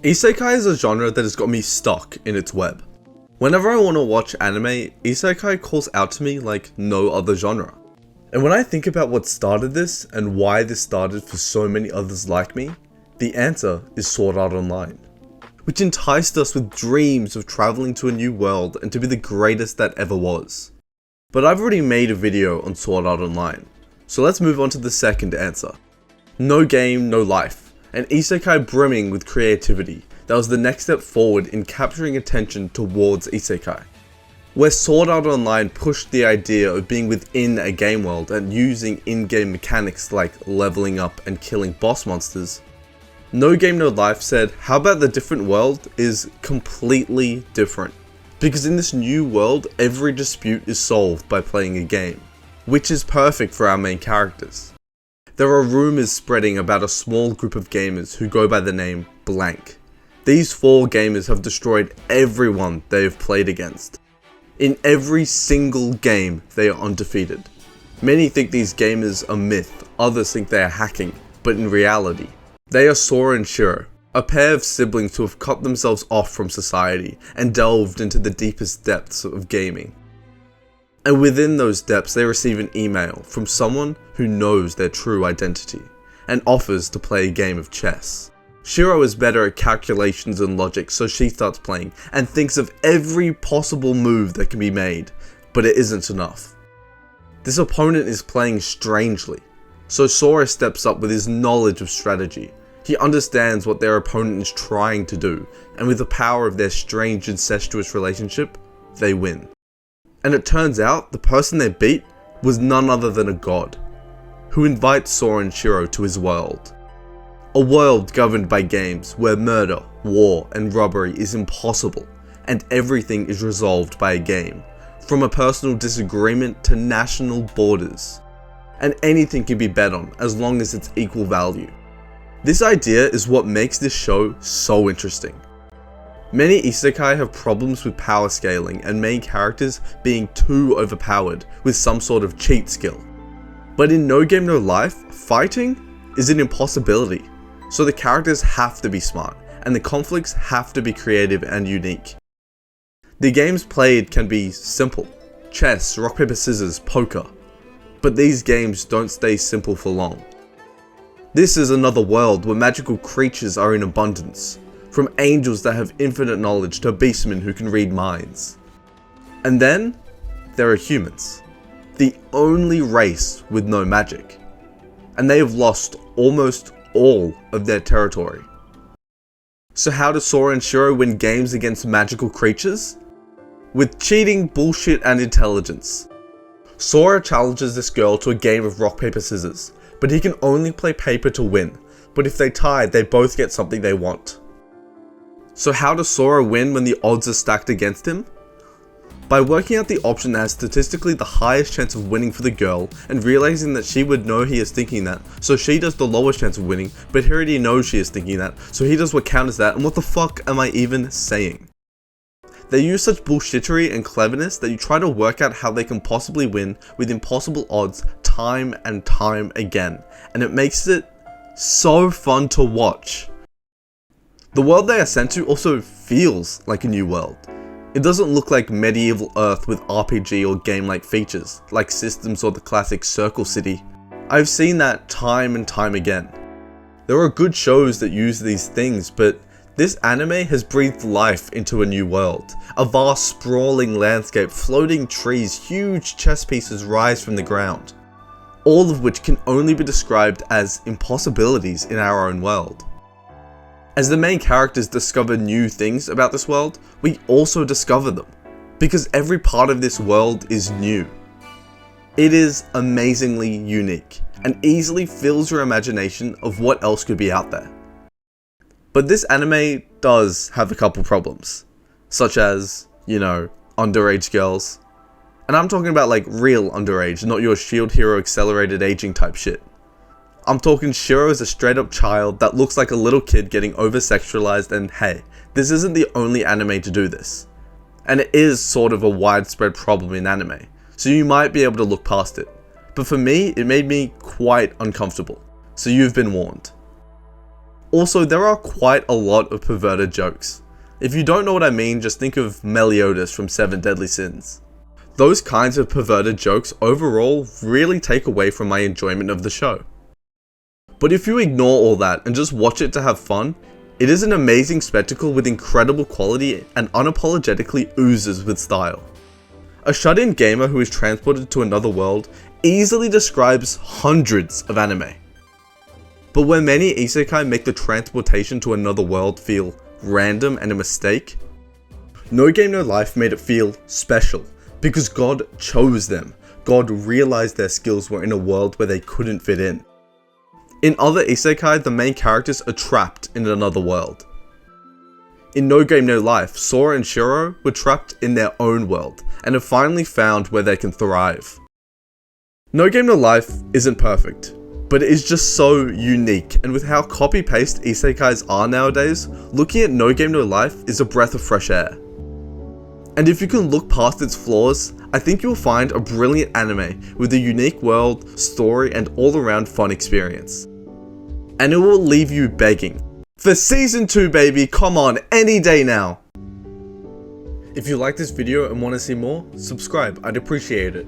Isekai is a genre that has got me stuck in its web. Whenever I want to watch anime, Isekai calls out to me like no other genre. And when I think about what started this and why this started for so many others like me, the answer is Sword Art Online, which enticed us with dreams of traveling to a new world and to be the greatest that ever was. But I've already made a video on Sword Art Online, so let's move on to the second answer. No game, no life. An isekai brimming with creativity that was the next step forward in capturing attention towards isekai. Where Sword Art Online pushed the idea of being within a game world and using in-game mechanics like leveling up and killing boss monsters, No Game No Life said, how about the different world is completely different? Because in this new world, every dispute is solved by playing a game, which is perfect for our main characters. There are rumors spreading about a small group of gamers who go by the name Blank. These 4 gamers have destroyed everyone they have played against. In every single game, they are undefeated. Many think these gamers are myth, others think they are hacking, but in reality, they are Sora and Shiro, a pair of siblings who have cut themselves off from society and delved into the deepest depths of gaming. And within those depths, they receive an email from someone who knows their true identity and offers to play a game of chess. Shiro is better at calculations and logic, so she starts playing and thinks of every possible move that can be made, but it isn't enough. This opponent is playing strangely, so Sora steps up with his knowledge of strategy. He understands what their opponent is trying to do, and with the power of their strange incestuous relationship, they win. And it turns out the person they beat was none other than a god, who invites Sora and Shiro to his world. A world governed by games where murder, war, and robbery is impossible, and everything is resolved by a game, from a personal disagreement to national borders. And anything can be bet on as long as it's equal value. This idea is what makes this show so interesting. Many isekai have problems with power scaling and main characters being too overpowered with some sort of cheat skill. But in No Game No Life, fighting is an impossibility, so the characters have to be smart, and the conflicts have to be creative and unique. The games played can be simple: chess, rock, paper, scissors, poker. But these games don't stay simple for long. This is another world where magical creatures are in abundance. From angels that have infinite knowledge to beastmen who can read minds. And then, there are humans. The only race with no magic. And they have lost almost all of their territory. So how do Sora and Shiro win games against magical creatures? With cheating, bullshit, and intelligence. Sora challenges this girl to a game of rock, paper, scissors, but he can only play paper to win. But if they tie, they both get something they want. So how does Sora win when the odds are stacked against him? By working out the option that has statistically the highest chance of winning for the girl and realizing that she would know he is thinking that, so she does the lowest chance of winning, but he already knows she is thinking that, so he does what counters that, and what the fuck am I even saying? They use such bullshittery and cleverness that you try to work out how they can possibly win with impossible odds time and time again, and it makes it so fun to watch. The world they are sent to also feels like a new world. It doesn't look like medieval Earth with RPG or game-like features, like systems or the classic Circle City. I've seen that time and time again. There are good shows that use these things, but this anime has breathed life into a new world. A vast sprawling landscape, floating trees, huge chess pieces rise from the ground. All of which can only be described as impossibilities in our own world. As the main characters discover new things about this world, we also discover them, because every part of this world is new. It is amazingly unique, and easily fills your imagination of what else could be out there. But this anime does have a couple problems, such as, underage girls. And I'm talking about like real underage, not your Shield Hero accelerated aging type shit. I'm talking Shiro is a straight up child that looks like a little kid getting over-sexualized, and hey, this isn't the only anime to do this. And it is sort of a widespread problem in anime, so you might be able to look past it. But for me, it made me quite uncomfortable, so you've been warned. Also, there are quite a lot of perverted jokes. If you don't know what I mean, just think of Meliodas from Seven Deadly Sins. Those kinds of perverted jokes overall really take away from my enjoyment of the show. But if you ignore all that and just watch it to have fun, it is an amazing spectacle with incredible quality and unapologetically oozes with style. A shut-in gamer who is transported to another world easily describes hundreds of anime. But where many isekai make the transportation to another world feel random and a mistake, No Game No Life made it feel special, because God chose them. God realized their skills were in a world where they couldn't fit in. In other isekai, the main characters are trapped in another world. In No Game No Life, Sora and Shiro were trapped in their own world, and have finally found where they can thrive. No Game No Life isn't perfect, but it is just so unique, and with how copy-paste isekais are nowadays, looking at No Game No Life is a breath of fresh air. And if you can look past its flaws, I think you'll find a brilliant anime with a unique world, story, and all-around fun experience. And it will leave you begging for season 2, baby, come on, any day now. If you like this video and want to see more, subscribe, I'd appreciate it.